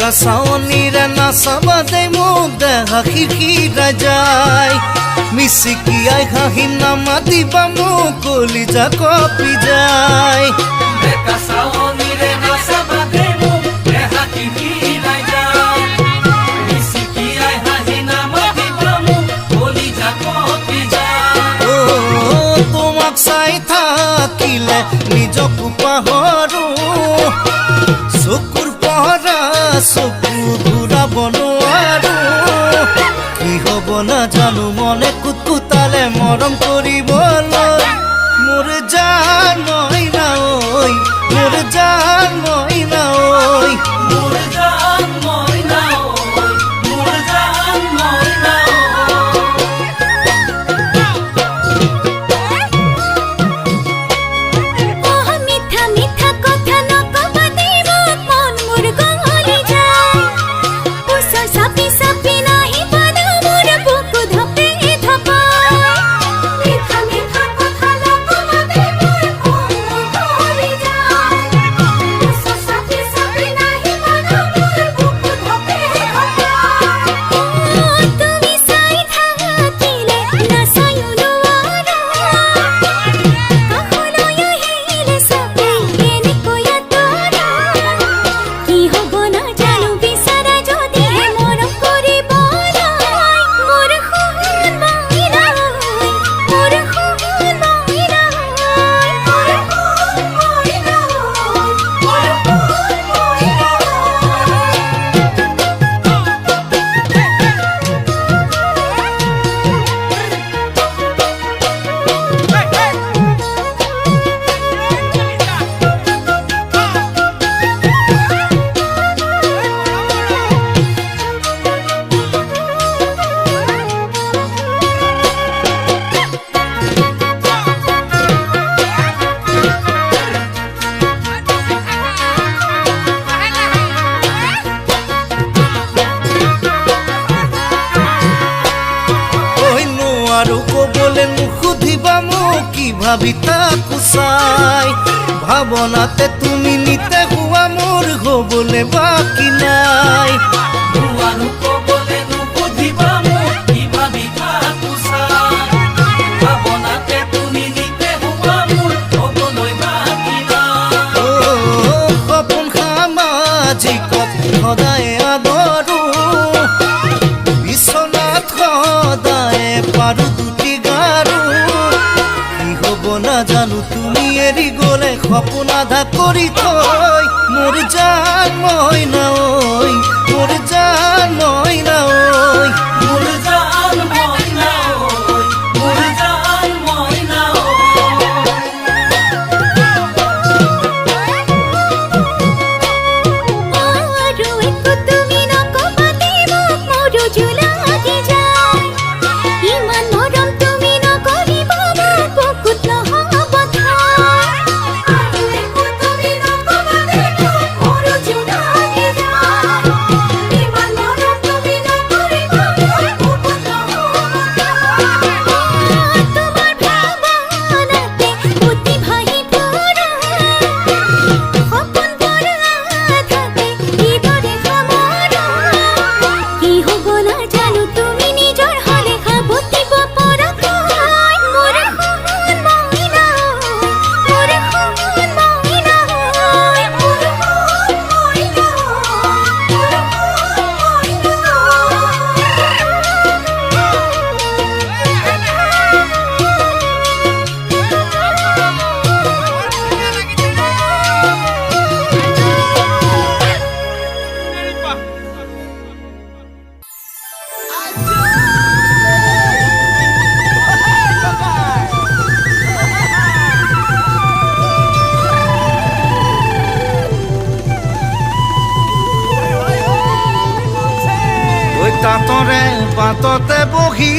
বেকা চাৱনীৰে নাচাবা দে মোক দেখা খিৰিকীৰে যায় মিচিকিয়াই হাঁহি নামাতিবা মোক কলিজা কঁপি যায় বেকা চাৱনীৰে নাচাবা দে মোক দেখা খিৰিকীৰে যায় মিচিকিয়াই হাঁহি নামাতিবা মোক কলিজা কঁপি যায় তোমাক চাই থাকিলে নিজকো পাহৰো চকুৰ পৰা চকু ঘূৰাব নোৱাৰো কি হ'ব নাজানো মনে কুটকুটালে মৰম কৰিবলৈ মোৰ জান মইনা ঐ মোৰ জান মইনা ঐ মোৰ জান মইনা ঐ মোৰ জান মইনা আৰু ক'বলে নুসুধিবা মোক কি ভাবি তাকো চাই ভাৱনাতে তুমি নিতে হোৱা মোৰ হ'বলে বাকী নাই আৰু ক'বলে নুসুধিবা মোক কি ভাবি তাকো চাই ভাৱনাতে তুমি নিতে হোৱা মোৰ হ'বলৈ বাকী নাই সপোন সামাজিকত সদায় আদৰো বিচনাত সদায় পাৰো দুটি গাৰো কি হ'ব নাজানো তুমি এৰি গ'লে সপোন আধা কৰি থৈ মোৰ জান মইনা ঐ মোৰ জান মইনা ঐ মোৰ জান মইনা ঐ মোৰ জান মইনা তাঁতৰে বাটতে বহি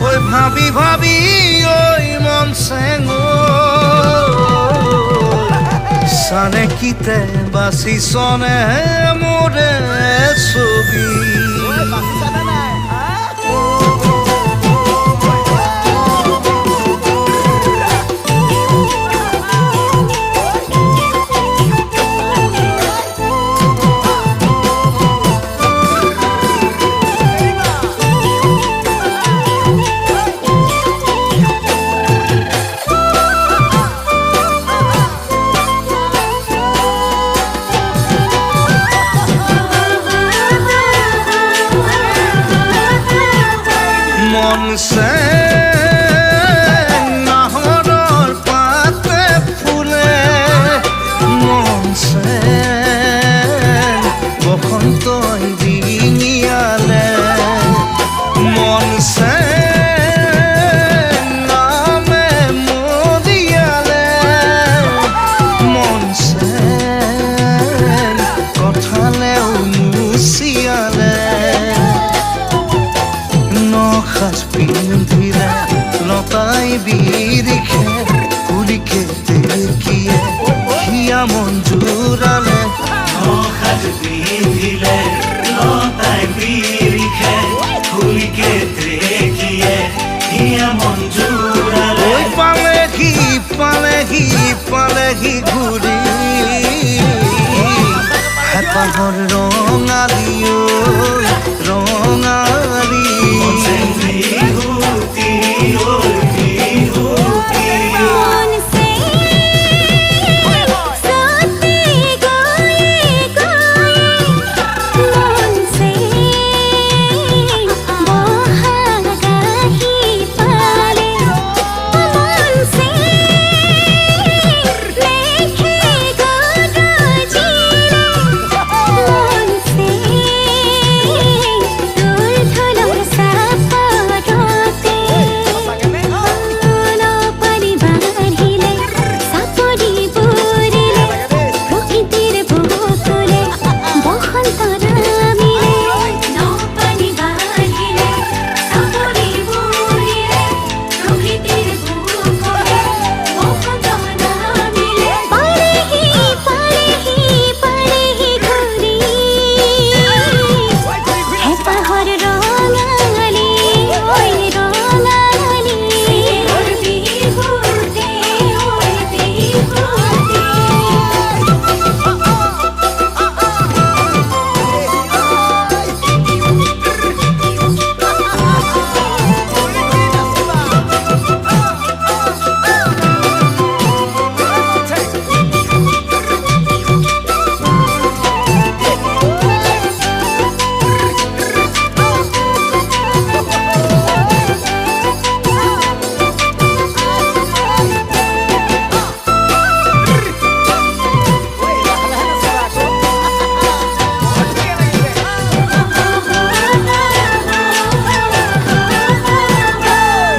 ঐ ভাবি ভাবি ঐ মন চেঙো চানে কিতে বাচিছনে মোৰে ছবি সে নাহৰৰ পাতে ফুলে মন সে বসন্তই দিনিয়ালে মন সে নামে মদিয়ালে মন সে কথালেও মুচিয়ালে নখাজ পিন্ধিলে লতাই বিৰিখে কুলিকে তেকিয়ে হিয়া মন জোৰালে নখাজ পিন্ধিলে লতাই বিৰিখে ফুলকে দেখিয়ে হিয়া মন জোৰালে ঐ পালেহি ঘূৰি হেঁপাহৰ ৰঙালী ঐ ৰঙালী বিহুতি ঐ বিহুতি মন সে সাথে গায়ে গায়ে মন সে বহাগাহি পালে মন সে লেখে গাজিলে মন সে দুলধুলর সাপরতে নপরিবাহিলে সাপরি পুরিলে প্রকৃতির বুকুলে বসন্ত নামিলে নপরিবাহিলে সাপরি পুরিলে প্রকৃতির বুকুলে বসন্ত নামিলে পালেহি ঘুরি হেঁপাহর রঙালী ওই রঙালী বিহুতে ওই বিহুতে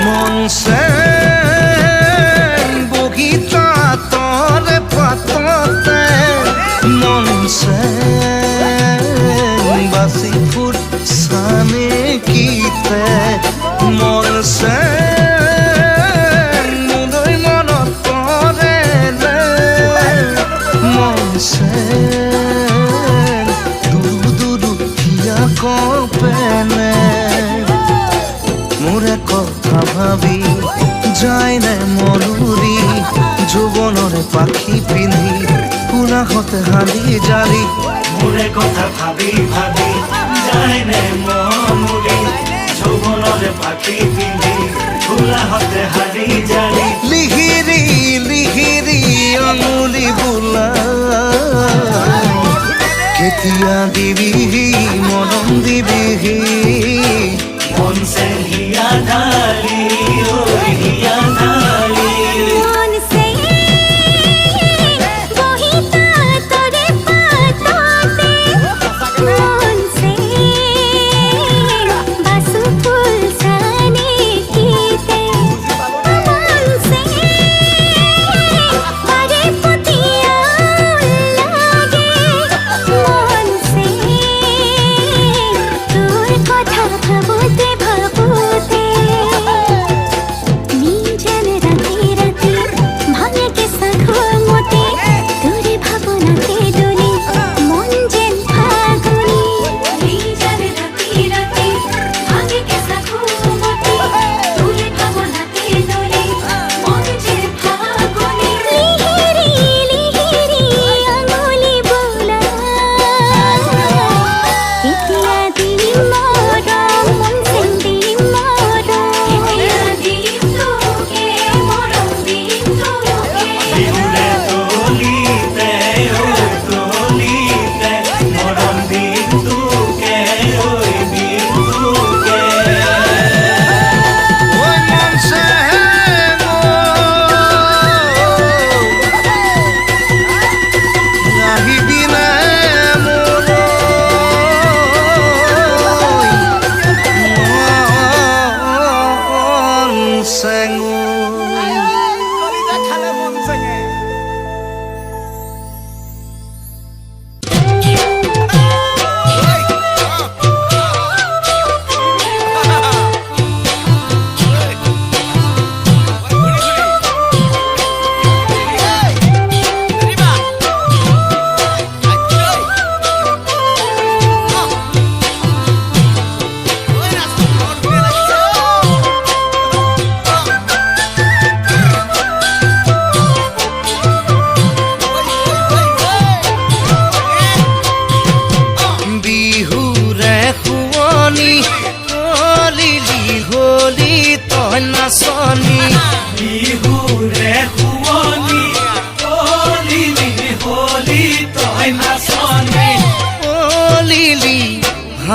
মন সে বগিচা তরে পাততে মন সে বাসি ফুট সানে কিতে মন সে মুদৈ মনত পৰে মন সে দুদু হিয়া কপেনে মোৰে কথা ভাবি যায়নে মনুৰি যৌৱনৰে পাখি পিন্ধি পুনাহতে হালি জালি মোৰে কথা ভাবি ভাবি যায়নে মনুৰি যৌৱনৰে পাখি পিন্ধি ফুলাহতে হাৰি জালি লিহিৰি আঙুলি বোলাই কেতিয়া দিবিহি মৰম দিবিহি মন সে হিয়া ঢালি ঐ হিয়া ঢালি মন সে বহিতা তরে পাততে মন সে বাসু ফুল সানে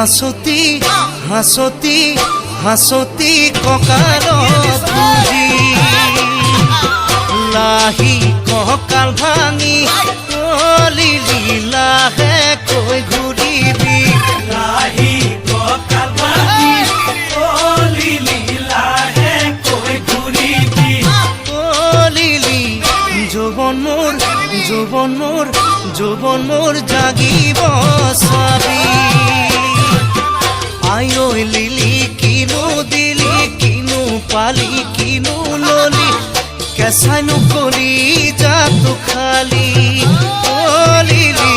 হাসতি হাসতি হাসতি কঁকালত ধুজি লাহি কঁকাল ভাঙি লিলি লাহেকৈ ঘূৰিবি লাহি কঁকাল ভাঙি লিলি লাহেকৈ ঘূৰিবি লিলি যৌৱন মোৰ জাগিব চাবি আই ঐ লিলি কিনো দিলি কিনো পালি কিনো ললি কেঁচাইনো কলি যাতো খালি লিলি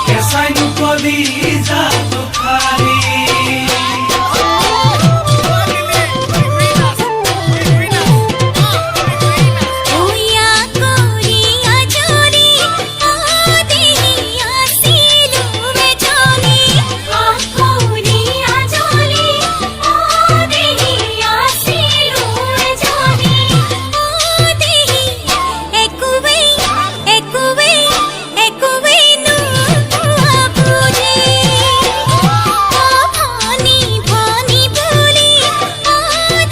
কেঁচাইনো কলি যাতো খালি ওয়া কৰি আজৰি দেহি আছিলো মেজনী কৰি আজৰি দেহি আছিলো মেজনী দেহি একোৱেই নোপোৱা বুজি ভনী ভনী বুলি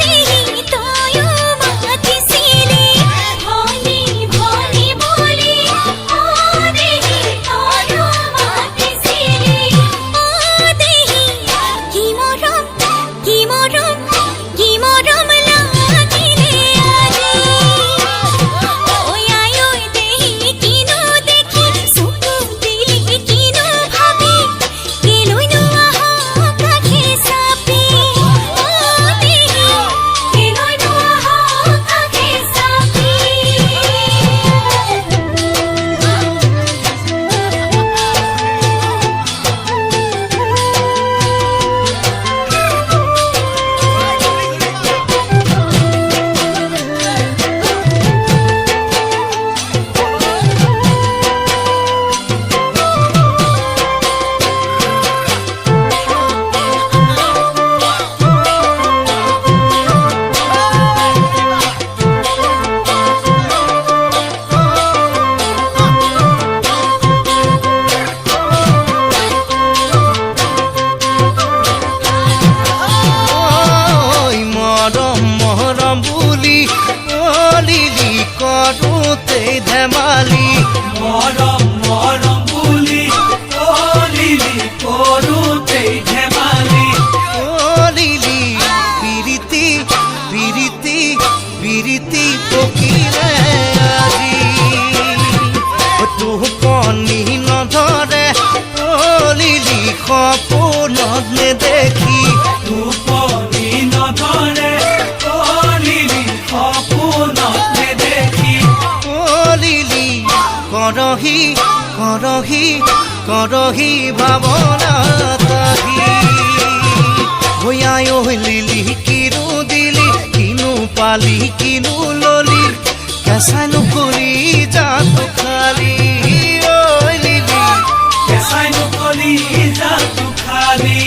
দেহি তয়ো মাতিছিলি ভনী ভনী বুলি দেহি তয়ো মাতিছিলি দেহি কি মৰম কি মৰম কি মৰম লাগিলে আজি ঐ আই ঐ দেহি কিনো দেখি চকু দিলি কিনো ভাবি কেলৈনো আহ কাষে চাপি দেহি কেলৈনো আহ কাষে চাপি ঐ মৰম মৰম বুলি লিলি কৰোঁতে ধেমালি মৰম মৰম বুলি লিলি কৰোঁতেই ধেমালি লিলি পিৰিতি পিৰিতি পিৰিতি পকিলে আজি টোপনি নধৰে লিলি সপোনত নেদেখি টোপনি নধৰে লিলি সপোনত নেদেখি লিলি কৰহি কৰহি কৰহি ভাৱনা কাহি আই ঐ লিলি কিনো দিলি কিনো পালি কিনো ললি কেঁচাইনো কলি যাতো খালি ঐ লিলি কেঁচাইনো কলি যাতো খালি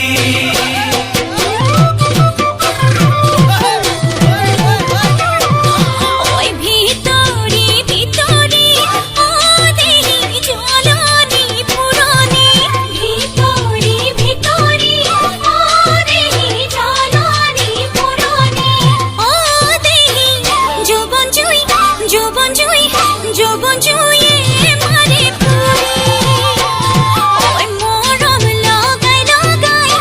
ওই ভিতরি ভিতরি দেহি জ্বলনি পুরনি ভিতরি ভিতরি দেহি জ্বলনি পুরনি দেহি যৌবন জুই যৌবন জুই যৌবন জুয়ে মারে পুরি ওই মরম লগাই লগাই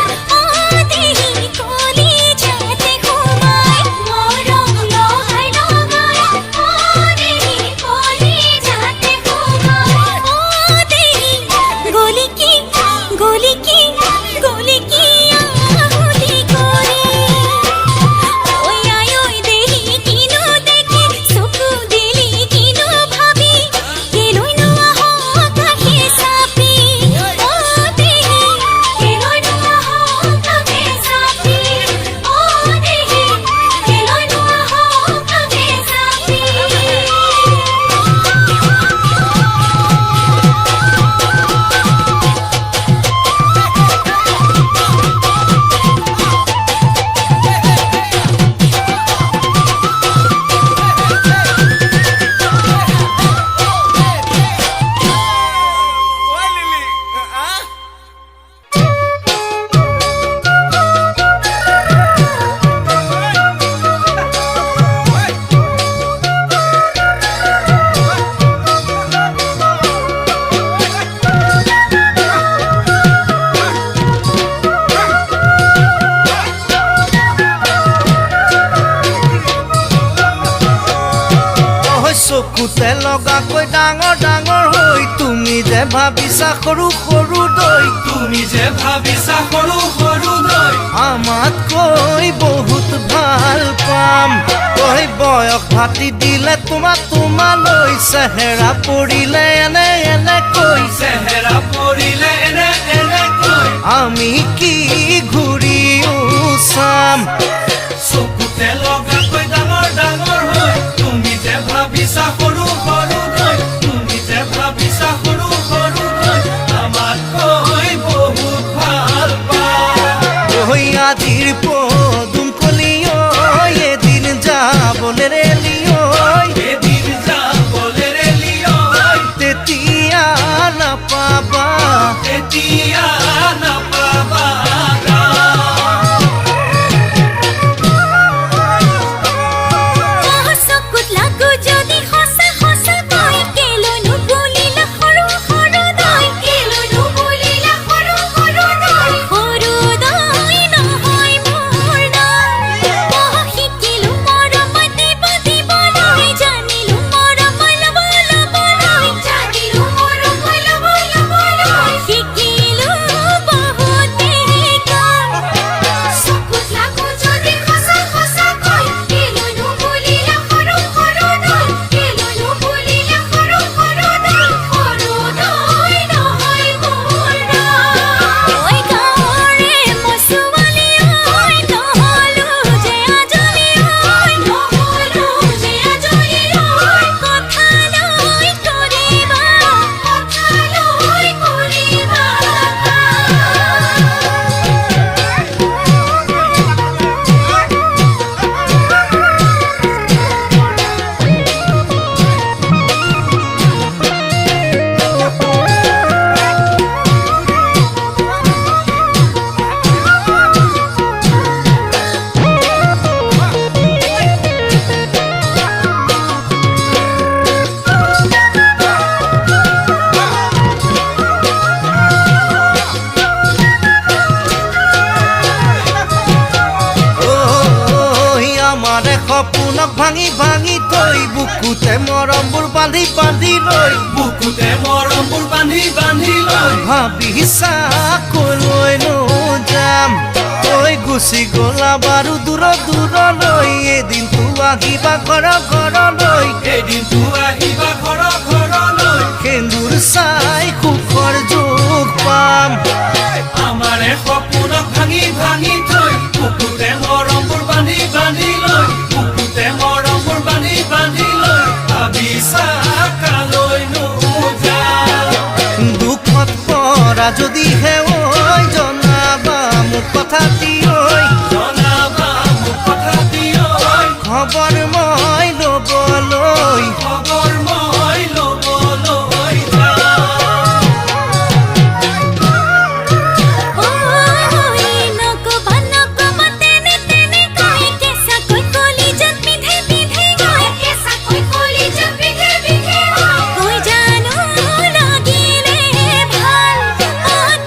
চকুতে লগাকৈ ডাঙৰ ডাঙৰ হৈ তুমি যে ভাবিছা সৰু সৰু দৈ তুমি যে ভাবিছা সৰু সৰু দৈ আমাতকৈ বহুত ভাল পাম কৈ বয়স ভাতি দিলে তোমালৈ চেহেৰা পৰিলে এনে এনে কৈছে চেহেৰা পৰিলে এনে এনেকৈ আমি কি ঘূৰিও চাম চকুতে লগাকৈ ডাঙৰ ডাঙৰ হৈ তুমি যে ভাবিছা সৰু সৰু দৈ তুমি যে ভাবিছা সৰু সৰু দৈ আমাতকৈ বহুত ভাল পাওঁ ওই আজিৰ পদুম কলিও এদিন যাবলৈ ৰেলিও এদিন যাবলৈ ৰেলিঅ' তেতিয়া নাপাবা তেতিয়া নাপাবা চকুত লাগো যদি সঁচা সঁচাকৈ কেলৈ নুবুলিলা সৰু সৰু দৈ কেলৈ নুবুলিলা সৰু সৰু দৈ সৰু দৈ নহয় মোৰ দৈ শিকিলো মৰমত দিবলৈ জানিলো মৰমত ল'বলৈ জানিলো মৰমত ল'বলৈ শিকিলো বহুতেই কম চকুত লাগো যদি সঁচা সঁচাকৈ কেলৈ নুবুলিলা সৰু সৰু দৈ কেলৈ নুবুলিলা সৰু সৰু দৈ সৰু দৈ নহয় মোৰ দৈ ঐ গাঁৱৰে মই ছোৱালী ঐ নহ'লো যে আজলি ঐ নহ'লো যে আজলি ঐ কথালৈ কৰিবা ঐ আমাৰে সপোনক ভাঙি ভাঙি থৈ বুকুতে মৰমবোৰ বান্ধি বান্ধি লৈ বুকুতে মৰমবোৰ বান্ধি বান্ধি লৈ ভাবিছা কলৈনো যাম কৈ গুচি গ'লা বাৰু দূৰ দূৰলৈ এদিনতো আহিবা ঘৰ ঘৰলৈ এদিনতো আহিবা ঘৰ ঘৰলৈ সেন্দুৰ চাই সুখৰ যোগ পাম আমাৰে সপোনক ভাঙি ভাঙি থৈ বুকুতে মৰমবোৰ বান্ধি বান্ধি লৈ বুকুতে মৰমবোৰ বান্ধি বান্ধি লৈ ভাবিছা কালৈনো যাম দুখত পৰা যদিহে ঐ জনাবা মোক কথাটি ঐ জনাবা মোক কথাটি ঐ খবৰ মই ল'বলৈ খবৰ মই ল'বলৈ যাম ঐ নকবা নকবা তেনে তেনেকৈ কেঁচাকৈ কলিজাত পিন্ধে পিন্ধে গৈ কেঁচাকৈ কলিজাত পিন্ধে পিন্ধে গৈ জানো লাগিলে ভাল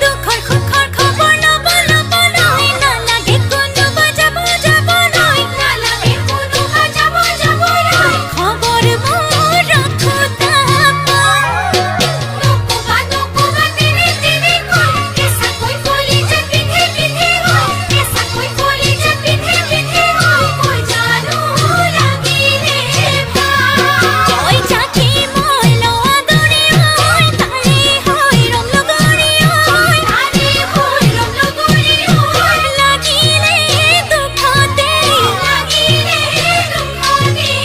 দুখৰ সুখৰ খবৰ ল'ব ল'বলৈ নালাগে কোনোবা যাব যাবলৈ নালাগে কোনোবা যাব যাবলৈ খবৰ মোৰ ৰাখোতা নকবা নকবা তেনে তেনেকৈ কেঁচাকৈ কলিজাত পিন্ধে পিন্ধে গৈ কেঁচাকৈ কলিজাত পিন্ধে পিন্ধে গৈ জানো লাগিলে ভাল ঐ যাকে মই লোৱা দৰে তাৰে হৈ ৰং লগৰী তাৰে হৈ ৰং লগৰী লাগিলে দুখতে লাগিলে দুখতে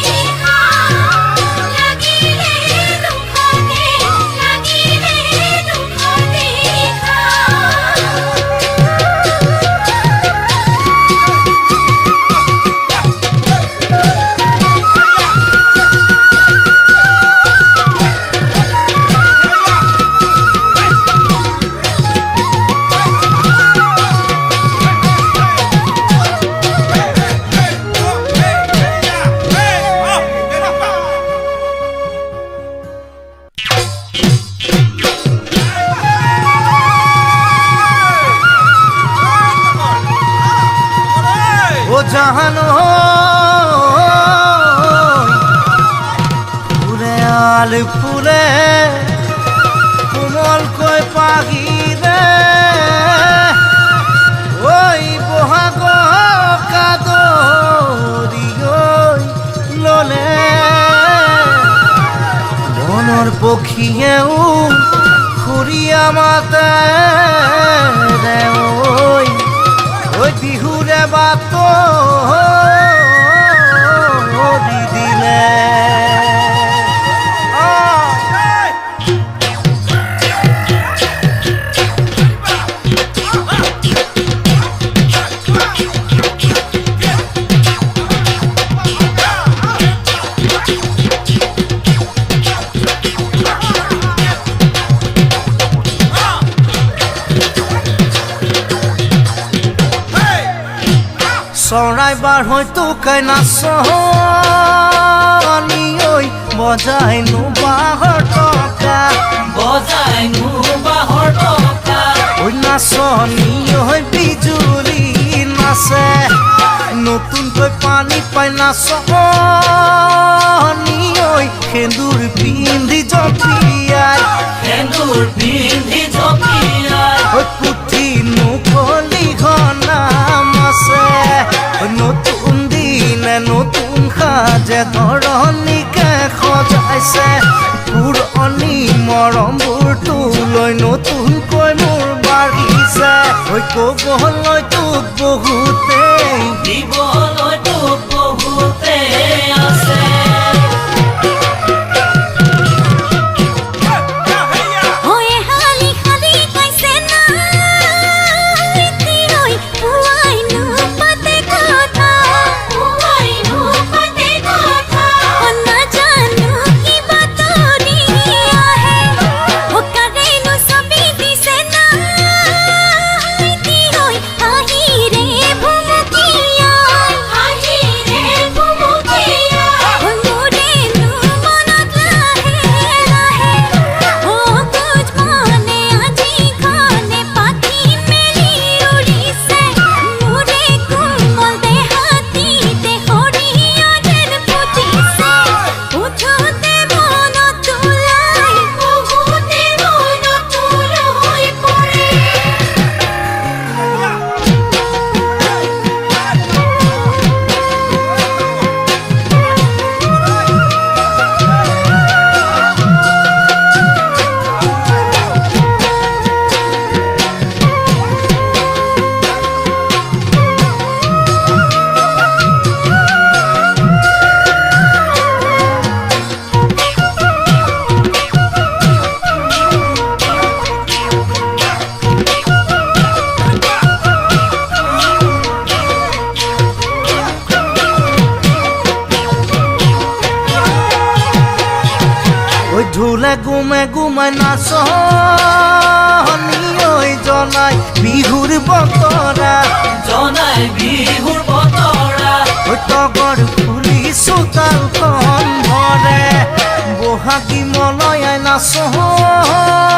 লাগিলে ও জাহানো ঘুৰে ছাল ফুলে কোমলকৈ পাহিৰে ঐ বহাগ কাদৰি গৈ ললে মনৰ পক্ষীয়েও খুৰীয়া মাতে ঐ বিহুৰে বাট দি দিলে চৰাই বাৰ হয়তো কাই নাচনি ঐ বজাইনো বাঁহৰ টকা ঐ নাচনি ঐ বিজুলী নাচে নতুনকৈ পানী পাই নাচনি ঐ সেন্দুৰ পিন্ধি জপিয়াই ঐ পুথি মুকলি ঘনাম আছে নতুন দিনে নতুন সাজে ধৰণীকে সজাইছে পুৰণি মৰমবোৰ তোলৈ নতুনকৈ মোৰ বাঢ়িছে ঐ ক'বলৈ তোক বহুতেই আছে ঢোলে গুমে গুমাই নাচনি ঐ জনাই বিহুৰ বতৰা ঐ তগৰ ফুলি চোতালখন ভৰে বহাগী মলয়াই নাচনি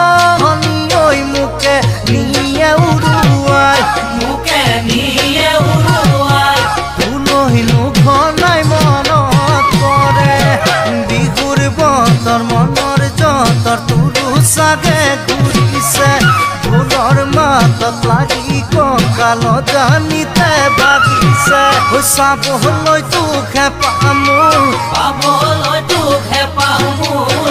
ঐ মোকে নিয়ে উৰুৱাই তুলহিনো ঘনাই মনত কৰে বিহুৰ বতৰ মনৰ যতৰ তোৰো চাগে ঘূৰিছে ঢোলৰ মাতত লাগি কঁকাল জানিতে ভাগিছে চাবলৈ তোকহে পামো পাবলৈ তোকহে পাওঁ